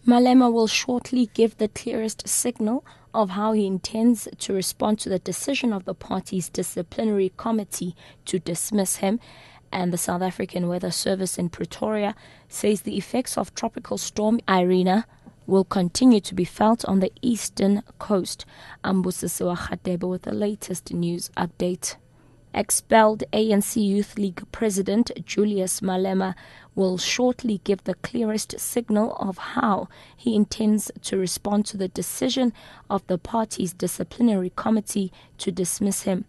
Malema will shortly give the clearest signal of how he intends to respond to the decision of the party's disciplinary committee to dismiss him, and the South African Weather Service in Pretoria says the effects of Tropical Storm Irina will continue to be felt on the eastern coast. Ambusisiwa Khatebe with the latest news update. Expelled ANC Youth League President Julius Malema will shortly give the clearest signal of how he intends to respond to the decision of the party's disciplinary committee to dismiss him.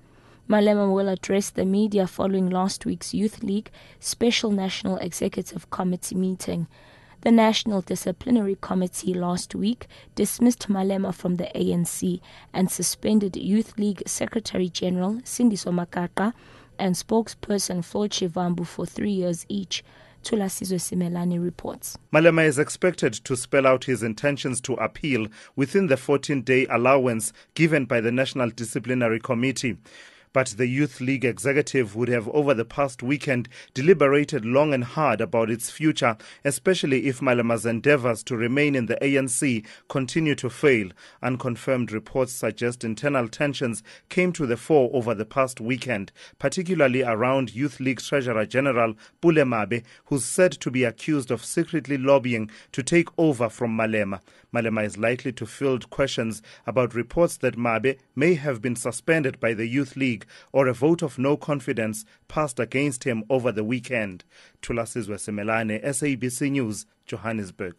Malema will address the media following last week's Youth League Special National Executive Committee meeting. The National Disciplinary Committee last week dismissed Malema from the ANC and suspended Youth League Secretary-General Sindiso Makaka and spokesperson Floyd Shivambu for 3 years each. Tulasizwe Simelane reports. Malema is expected to spell out his intentions to appeal within the 14-day allowance given by the National Disciplinary Committee. But the Youth League executive would have over the past weekend deliberated long and hard about its future, especially if Malema's endeavors to remain in the ANC continue to fail. Unconfirmed reports suggest internal tensions came to the fore over the past weekend, particularly around Youth League Treasurer General Pule Mabe, who's said to be accused of secretly lobbying to take over from Malema. Malema is likely to field questions about reports that Mabe may have been suspended by the Youth League or a vote of no confidence passed against him over the weekend. Tulasizwe Simelane, SABC News, Johannesburg.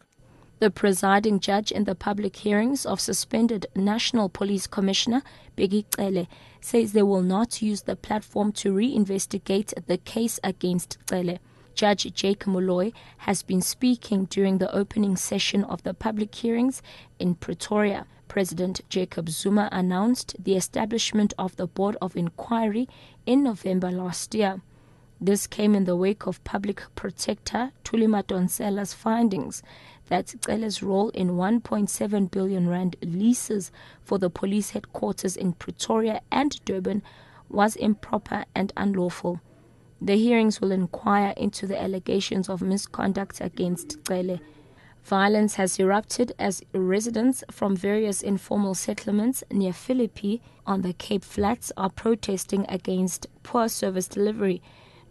The presiding judge in the public hearings of suspended National Police Commissioner Bheki Cele says they will not use the platform to reinvestigate the case against Cele. Judge Jake Molloy has been speaking during the opening session of the public hearings in Pretoria. President Jacob Zuma announced the establishment of the Board of Inquiry in November last year. This came in the wake of Public Protector Thuli Madonsela's findings that Cele's role in 1.7 billion rand leases for the police headquarters in Pretoria and Durban was improper and unlawful. The hearings will inquire into the allegations of misconduct against Cele. Violence has erupted as residents from various informal settlements near Philippi on the Cape Flats are protesting against poor service delivery.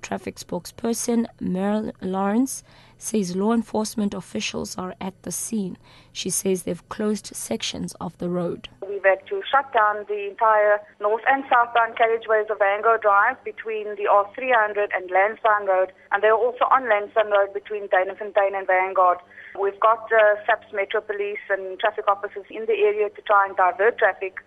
Traffic spokesperson Meryl Lawrence says law enforcement officials are at the scene. She says they've closed sections of the road. We've had to shut down the entire north and southbound carriageways of Vango Drive between the R300 and Lansdowne Road, and they're also on Lansdowne Road between Duinefontein and Vanguard. We've got SAPS Metro Police and traffic officers in the area to try and divert traffic.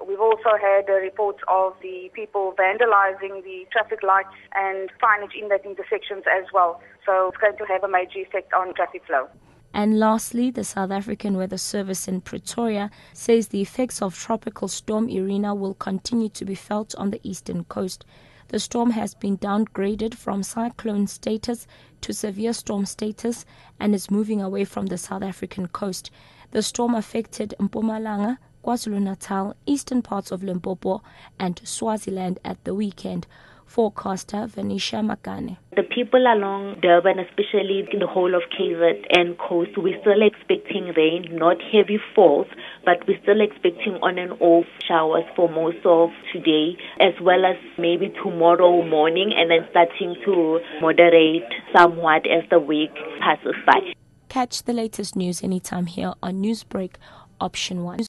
We've also had reports of the people vandalizing the traffic lights and signage in that intersections as well. So it's going to have a major effect on traffic flow. And lastly, the South African Weather Service in Pretoria says the effects of Tropical Storm Irina will continue to be felt on the eastern coast. The storm has been downgraded from cyclone status to severe storm status and is moving away from the South African coast. The storm affected Mpumalanga, KwaZulu-Natal, eastern parts of Limpopo and Swaziland at the weekend. Forecaster Venetia Makane. The people along Durban, especially in the whole of KZN and coast, we're still expecting rain, not heavy falls, but we're still expecting on and off showers for most of today, as well as maybe tomorrow morning, and then starting to moderate somewhat as the week passes by. Catch the latest news anytime here on Newsbreak Option 1.